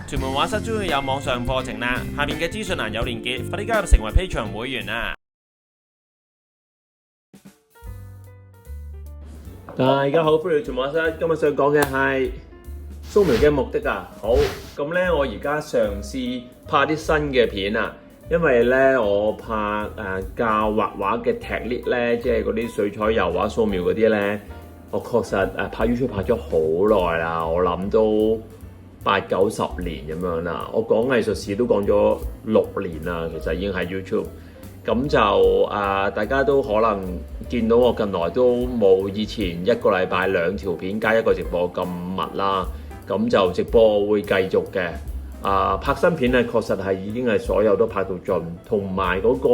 屯門畫室終於有網上課程啦，下面嘅資訊欄有連結，快啲加入成為 Patreon 會員啦！大家好，歡迎嚟屯門畫室。今日想講嘅係素描嘅目的啊。好，咁咧我而家嘗試拍啲新嘅片啊，因為咧我拍教畫畫嘅 technique 咧，即係嗰啲水彩、油畫、素描嗰啲咧，我確實拍 YouTube 拍咗好耐啦，我諗都8、9、10年咁樣啦。我講藝術史都講咗6年啦，其實已經喺 YouTube。咁就大家都可能見到我近來都冇以前一個禮拜2條片加一個直播咁密啦。咁就直播會繼續嘅。拍新片咧，確實係已經係所有都拍到盡，同埋嗰個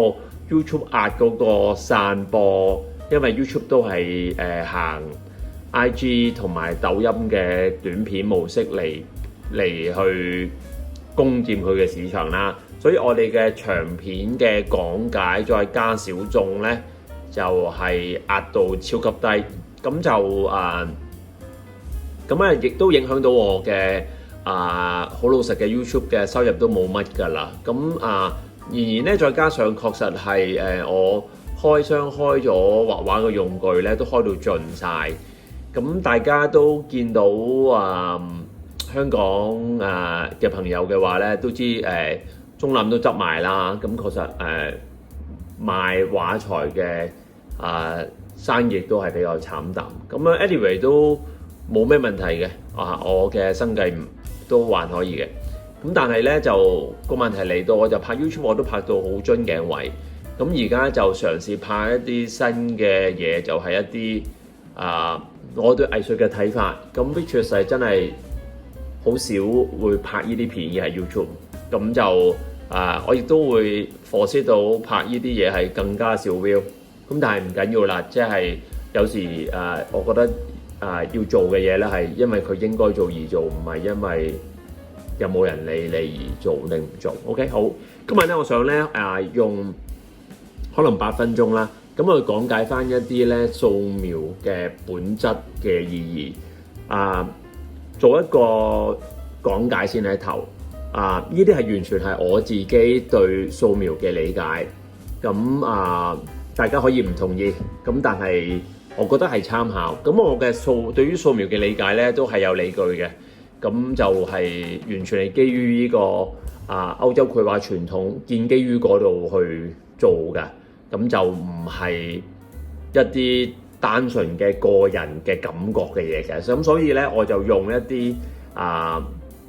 YouTube 壓嗰個散播，因為 YouTube 都係行 IG 同埋抖音嘅短片模式嚟去攻佔佢嘅市場啦。所以我哋嘅長片嘅講解再加小眾咧，就係壓到超級低。咁就亦都影響到我嘅好老實嘅 YouTube 嘅收入都冇乜㗎啦。咁然咧，再加上確實係我開箱開咗畫畫嘅用具咧，都開到盡晒。咁大家都見到香港嘅朋友嘅話咧，都知中覽都執埋啦。咁確實賣畫材嘅生意都係比較慘淡。咁anyway 都冇咩問題嘅。我嘅生計都還可以嘅。咁但係咧，就個問題嚟到，我就拍 YouTube 我都拍到好樽頸位。咁而家就嘗試拍一啲新嘅嘢，就係一啲我對藝術嘅睇法。咁 which 係真係好少會拍呢啲片嘅喺 YouTube。咁就我亦都會 force 到拍呢啲嘢係更加少 view。咁但係唔緊要啦，即係有時我覺得要做嘅嘢咧，係因為佢應該做而做，唔係因為有冇人理你而做定唔做。OK， 好，今日咧我想咧用可能8分鐘啦，咁去講解翻一啲咧素描嘅本質嘅意義。做一個講解先喺頭。呢啲係完全係我自己對素描嘅理解。咁大家可以唔同意，咁但係我覺得係參考。咁我嘅對於素描嘅理解咧，都係有理據嘅。咁就係完全係基於呢個歐洲繪畫傳統，建基於嗰度去做嘅。咁就唔係一啲單純嘅個人嘅感覺嘅嘢嘅。咁所以咧，我就用一啲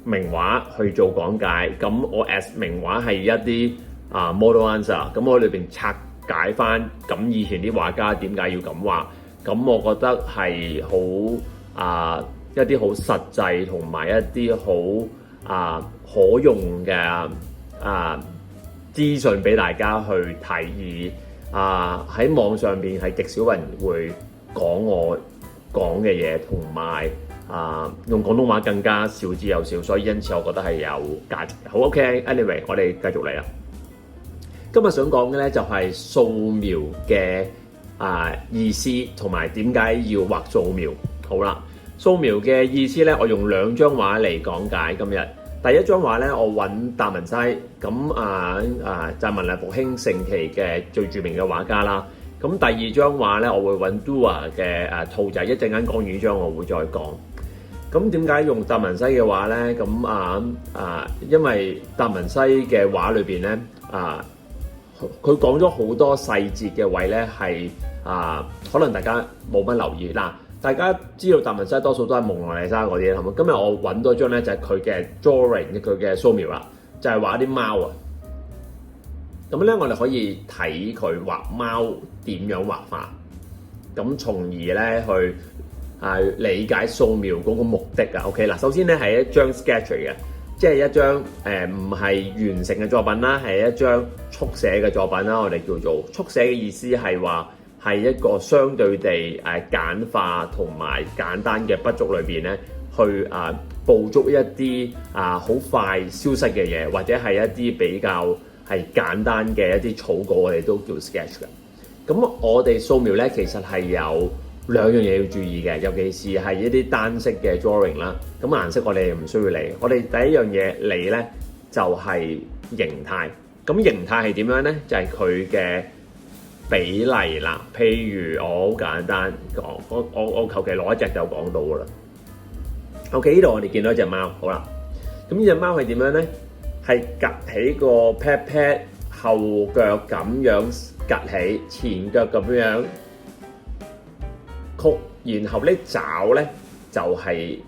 名畫去做講解。咁我 as 名畫係一啲model answer。咁我裏邊拆解翻咁以前啲畫家點解要咁畫。咁我覺得係好一啲好實際同埋一啲好可用嘅資訊俾大家去提議。喺網上邊係極少人會講我講嘅嘢，同埋用廣東話更加少之又少，所以因此我覺得係有價值。好 OK，anyway，我哋繼續嚟啦。今日想講嘅咧就係素描嘅意思，同埋點解要畫素描。好啦，素描嘅意思咧，我用2張畫嚟講解。今日第一張畫咧，我揾達文西。咁就係文藝復興盛期嘅最著名嘅畫家啦。咁第二張畫咧，我會揾 Durer 嘅兔仔。一陣間講完呢張，我會再講。咁點解用達文西嘅畫咧？咁因為達文西嘅畫裏邊咧，佢講咗好多細節嘅位咧，係可能大家冇乜留意。大家知道達文西多數都係蒙娜麗莎嗰啲啦，係咪？今日我揾多張咧，就係佢嘅 drawing， 佢嘅素描啦，就係畫啲貓啊。咁咧，我哋可以睇佢畫貓點樣畫法，咁從而咧去理解素描嗰個目的啊。OK 嗱，首先咧係一張 sketch 嚟嘅，即係一張唔係完成嘅作品啦，係一張速寫嘅作品啦。我哋叫做速寫嘅意思係話係一個相對地簡化同埋簡單嘅筆觸裏邊咧，去捕捉一啲好快消失嘅嘢，或者係一啲比較係簡單嘅一啲草稿，我哋都叫 sketch 嘅。咁我哋素描咧，其實係有兩樣嘢要注意嘅，尤其是係一啲單色嘅 drawing 啦。咁顏色我哋唔需要理，我哋第一樣嘢理咧就係形態。咁形態係點樣咧？就係佢嘅比例啦。譬如我好簡單講，我求其攞一隻就講到噶啦。OK， 呢度我哋見到一隻貓，好啦。咁呢隻貓係點樣咧？係趌起個 pat pat， 後腳咁樣趌起，前腳咁樣曲，然後呢爪咧就係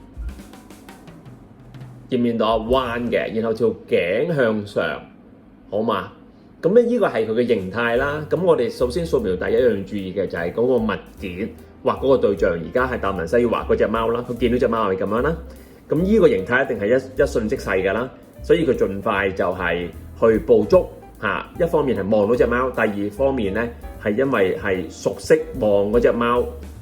見唔見到彎嘅，然後條頸向上，好嘛？咁咧呢個係佢嘅形態啦。咁我哋首先掃描第一樣注意嘅就係嗰個物件畫嗰個對象，而家係達文西要畫嗰隻貓啦。佢見到隻貓係咁樣啦。咁呢個形態一定係一瞬即逝㗎啦，所以佢盡快就係去捕捉嚇。一方面係望到隻貓，第二方面咧係因為係熟悉望嗰隻貓，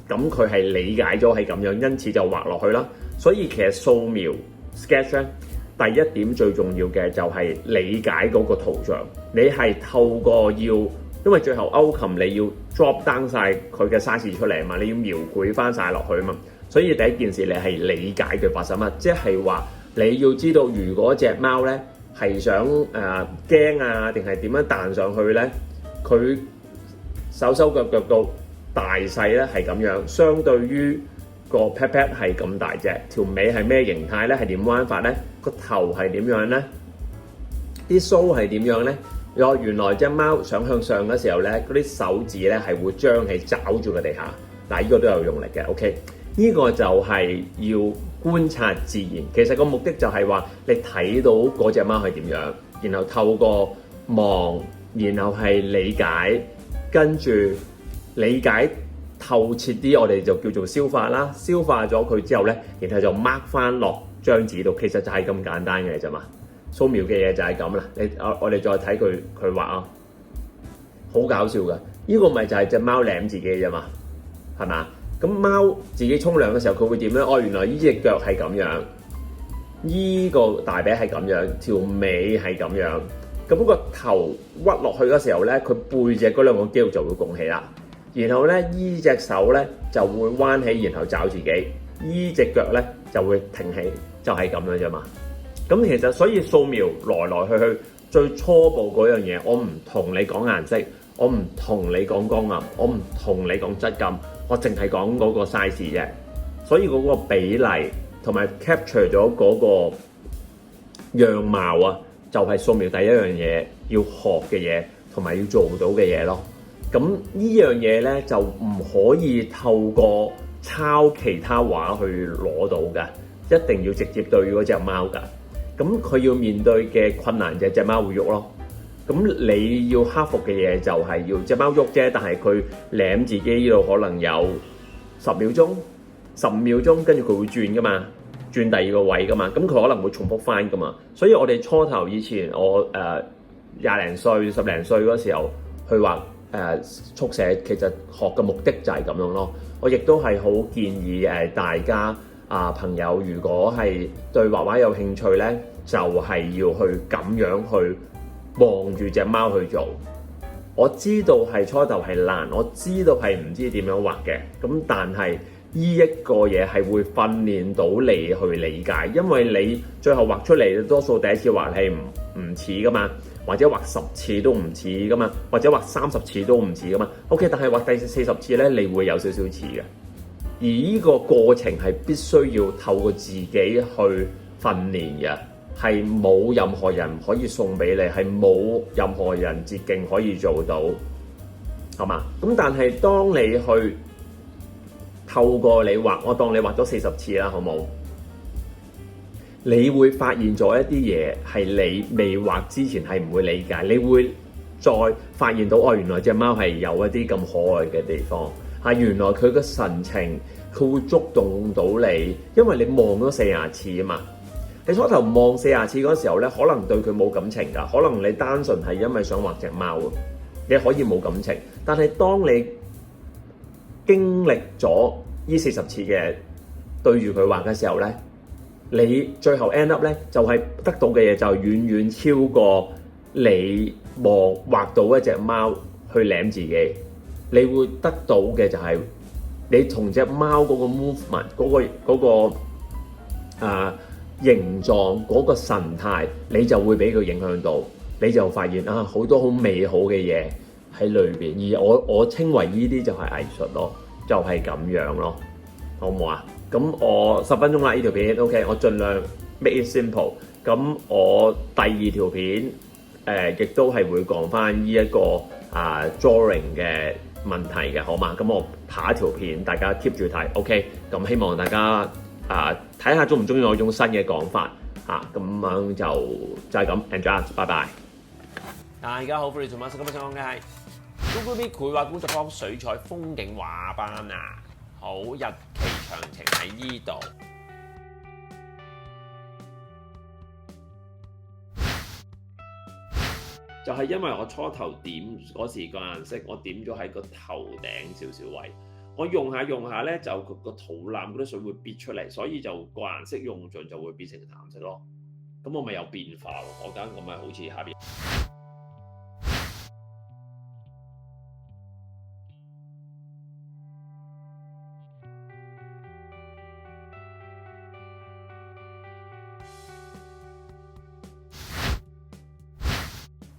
咁佢係理解咗係咁樣，因此就畫落去啦。所以其實掃描 sketch 咧，第一點最重要嘅就係理解嗰個圖像。你係透過因為最後歐琴你要 drop down 晒佢嘅 size 出嚟啊嘛，你要描繪翻晒落去啊嘛。所以第一件事你係理解佢發生乜，即係話你要知道如果隻貓咧係想驚啊，定係點樣彈上去咧，佢手腳到大細咧係咁樣，相對於個 pat pat 係咁大隻，條尾係咩形態咧？係點彎法咧？個頭係點樣咧？啲鬚係點樣咧？原來隻貓想向上嘅時候咧，嗰啲手指咧係會張起抓住個地下，嗱呢個都有用力嘅。OK。呢個就係要觀察自然，其實個目的就係話你睇到嗰隻貓係點樣，然後透過望，然後係理解，跟住理解透徹啲，我哋就叫做消化啦。消化咗佢之後咧，然後就 mark 翻落張紙度，其實就係咁簡單嘅啫嘛。掃描嘅嘢就係咁啦。我哋再睇佢畫啊，好搞笑㗎。呢個咪就係隻貓舐自己啫嘛，係嘛？咁貓自己沖涼嘅時候，佢會點樣？原來呢隻腳係咁樣，呢個大髀係咁樣，條尾係咁樣。咁個頭屈落去嘅時候咧，佢背脊嗰兩個肌肉就會拱起啦。然後咧，呢隻手咧就會彎起，然後找自己。呢隻腳咧就會停起，就係咁樣啫嘛。咁其實所以掃描來去最初步嗰樣嘢，我唔同你講顏色，我唔同你講光暗，我唔同你講質感。我淨係講嗰個 size 啫，所以嗰個比例同埋 capture 咗嗰個樣貌啊，就係掃描第一樣嘢要學嘅嘢，同埋要做到嘅嘢咯。咁呢樣嘢咧就唔可以透過抄其他畫去攞到㗎，一定要直接對嗰隻貓㗎。咁佢要面對嘅困難就係隻貓會喐咯。咁你要克服嘅嘢就係要隻貓喐啫，但係佢舐自己呢度可能有10秒鐘、15秒鐘，跟住佢會轉噶嘛，轉第二個位噶嘛，咁佢可能會重複翻噶嘛。所以我哋初頭以前我廿零歲、10零歲嗰時候去畫速寫，其實學嘅目的就係咁樣咯。我亦都係好建議大家朋友，如果係對畫畫有興趣咧，就係要去咁樣去望住隻貓去做。我知道係初頭係難，我知道係唔知點樣畫嘅，咁但係呢一個嘢係會訓練到你去理解，因為你最後畫出嚟多數第一次畫係唔似噶嘛，或者畫10次都唔似噶嘛，或者畫30次都唔似噶嘛。OK， 但係畫第40次咧，你會有少少似嘅。而呢個過程係必須要透過自己去訓練嘅。係冇任何人可以送俾你，係冇任何人捷徑可以做到，係嘛？咁但係當你去透過你畫，我當你畫咗40次啦，好冇？你會發現咗一啲嘢係你未畫之前係唔會理解，你會再發現到原來隻貓係有一啲咁可愛嘅地方，原來佢嘅神情佢會觸動到你，因為你望咗40次啊嘛。你初頭望40次嗰時候咧，可能對佢冇感情㗎，可能你單純係因為想畫隻貓，你可以冇感情。但係當你經歷咗呢40次嘅對住佢畫嘅時候咧，你最後 end up 咧就係得到嘅嘢就遠遠超過你畫到一隻貓去舐自己，你會得到嘅就係你同隻貓嗰個 movement 形狀嗰個神態，你就會俾佢影響到，你就發現啊好多好美好嘅嘢喺裏邊。而我稱為呢啲就係藝術咯，就係咁樣咯，好唔好啊？咁我10分鐘啦呢條片 ，OK， 我盡量 make it simple。咁我第二條片亦都係會講翻呢一個drawing 嘅問題嘅，好嘛？咁我下一條片大家 keep 住睇 ，OK？ 咁希望大家睇下中唔中意我種新嘅講法咁樣就係咁 ，enjoy， 拜拜。大家好，歡迎做馬斯今日想講嘅係 Google Meet 繪畫工作坊水彩風景畫班啊！好，日期詳情喺呢度。就係因為我初頭點嗰時個顏色，我點咗喺個頭頂少少位，我用下咧，就個肚腩嗰啲水會逼出嚟，所以就個顏色用盡就會變成淡色咯。咁我咪有變化咯，我咪好似下邊。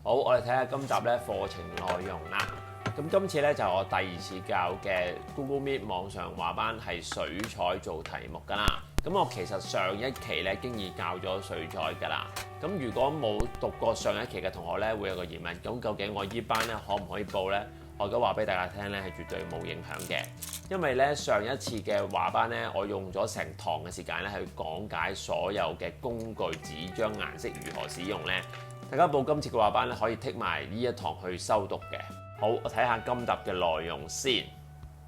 好，我哋睇下今集咧課程內容啦。咁今次咧就我第2次教嘅 Google Meet 網上畫班係水彩做題目㗎啦。咁我其實上一期咧經已教咗水彩㗎啦。咁如果冇讀過上一期嘅同學咧，會有個疑問，咁究竟我依班咧可唔可以報咧？我而家話俾大家聽咧，係絕對冇影響嘅，因為咧上一次嘅畫班咧，我用咗成堂嘅時間咧去講解所有嘅工具、紙張、顏色如何使用咧。大家報今次嘅畫班咧，可以剔埋呢一堂去修讀嘅。好，我睇下今集嘅內容先，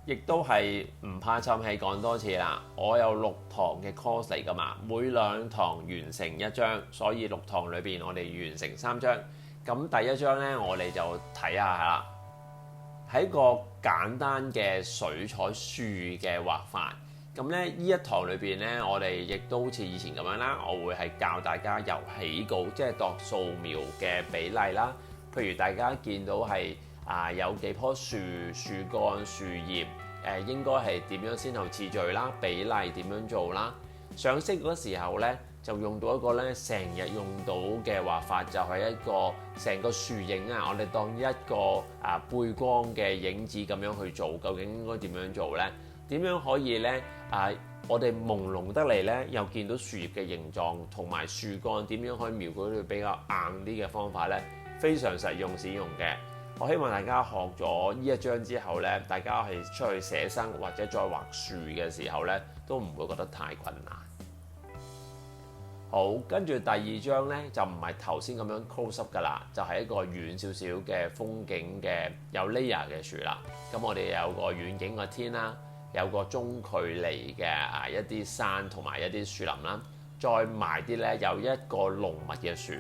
亦都係唔怕沉氣講多次啦。我有6堂嘅 course 嚟㗎嘛，每2堂完成1張，所以6堂裏邊我哋完成3張。咁第1張咧，我哋就睇下啦，係一個簡單嘅水彩樹嘅畫法。咁咧，呢一堂裏邊咧，我哋亦都好似以前咁樣啦，我會係教大家由起稿，即係度素描嘅比例啦。譬如大家見到係有幾棵樹幹、樹葉，應該係點樣先後次序啦，比例點樣做啦。上色嗰時候咧，就用到一個咧成日用到嘅畫法，就係一個成個樹影啊，我哋當一個背光嘅影子咁樣去做，究竟應該點樣做咧？點樣可以咧？我哋朦朧得嚟咧，又見到樹葉嘅形狀同埋樹幹點樣可以描繪到比較硬啲嘅方法咧？非常實用使用嘅。我希望大家學咗呢一章之後咧，大家係出去寫生或者再畫樹嘅時候咧，都唔會覺得太困難。好，跟住第2章咧就唔係頭先咁樣 close up 㗎啦，就係一個遠少少嘅風景嘅有 layer 嘅樹啦。咁我哋有個遠景嘅天啦。有個中距離嘅一啲山同埋一啲樹林啦，再埋啲咧有一個濃密嘅樹。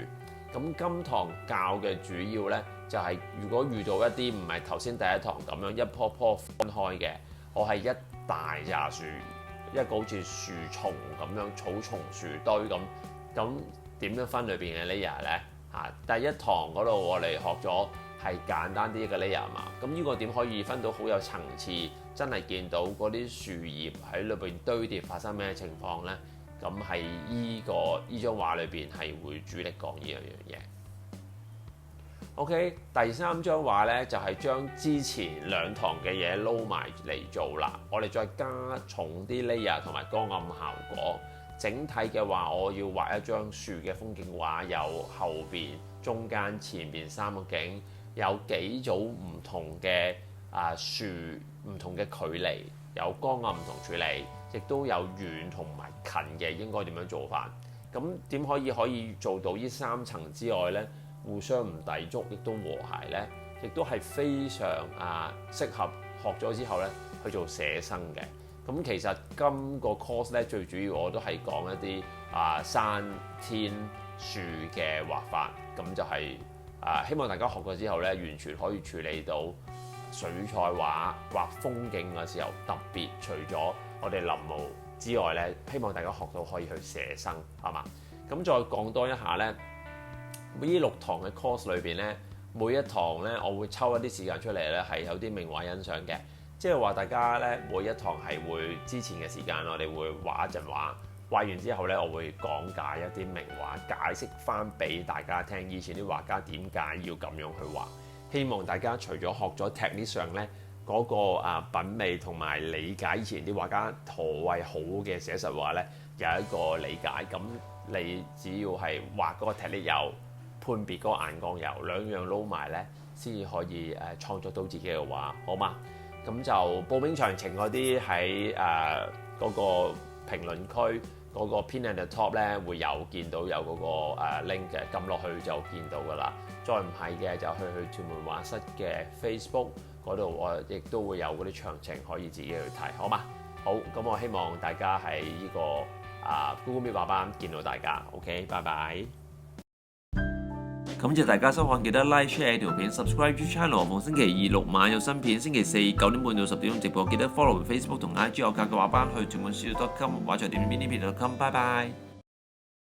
咁今堂教嘅主要咧就係、如果遇到一啲唔係頭先第1堂咁樣一棵棵分開嘅，我係一大紮樹，一個好似樹叢咁樣草叢樹堆咁點樣分裏邊嘅 layer 咧？第1堂嗰度我哋學咗係簡單啲嘅 layer 嘛，咁呢個點可以分到好有層次？真係見到嗰啲樹葉喺裏邊堆疊發生咩情況呢？咁係呢張畫裏邊係會主力講呢樣嘢。OK， 第3張畫呢，就係將之前2堂嘅嘢撈埋嚟做啦。我哋再加重啲 layer 同埋光暗效果。整體嘅話，我要畫一張樹嘅風景畫，有後邊、中間、前邊3個景，有幾組唔同嘅樹唔同嘅距離，有光暗唔同處理，亦都有遠同埋近嘅，應該點樣做法？咁點可以做到呢3層之外呢？互相唔抵觸，亦都和諧呢，亦都係非常適合學咗之後呢去做寫生嘅。咁其實今個 course 咧最主要我都係講一啲山天樹嘅畫法，咁就係希望大家學過之後咧，完全可以處理到水彩畫風景嘅時候，特別除咗我哋臨摹之外咧，希望大家學到可以去寫生，係嘛？咁再講多一下咧，呢6堂嘅 course 裏邊咧，每一堂咧我會抽一啲時間出嚟咧，係有啲名畫欣賞嘅。即係話大家咧每一堂係會之前嘅時間，我哋會畫一陣畫，畫完之後咧，我會講解一啲名畫，解釋翻俾大家聽以前啲畫家點解要咁樣去畫。希望大家除咗學咗 technique 上咧嗰個品味同埋理解以前啲畫家何謂好嘅寫實畫咧，有一個理解。咁你只要係畫嗰個 technique 有，判別嗰個眼光有，兩樣撈埋咧，先至可以創作到自己嘅畫，好嘛？咁就報名詳情嗰啲喺嗰個評論區嗰個 pin at the top 咧會有見到有嗰個link 嘅，撳落去就見到噶啦。再唔係嘅就去屯門畫室嘅 Facebook 嗰度，我亦都會有嗰啲詳情可以自己去睇，好嘛？好，咁我希望大家喺呢個Google Meet 畫班見到大家 ，OK， 拜拜。感謝大家收看，記得 like share 條片 subscribe to channel。逢星期二6晚有新片，星期四9點半到10點鐘直播，記得 follow Facebook 同 IG 我教嘅畫班去屯門studio.com 畫材店 mini.com。拜拜。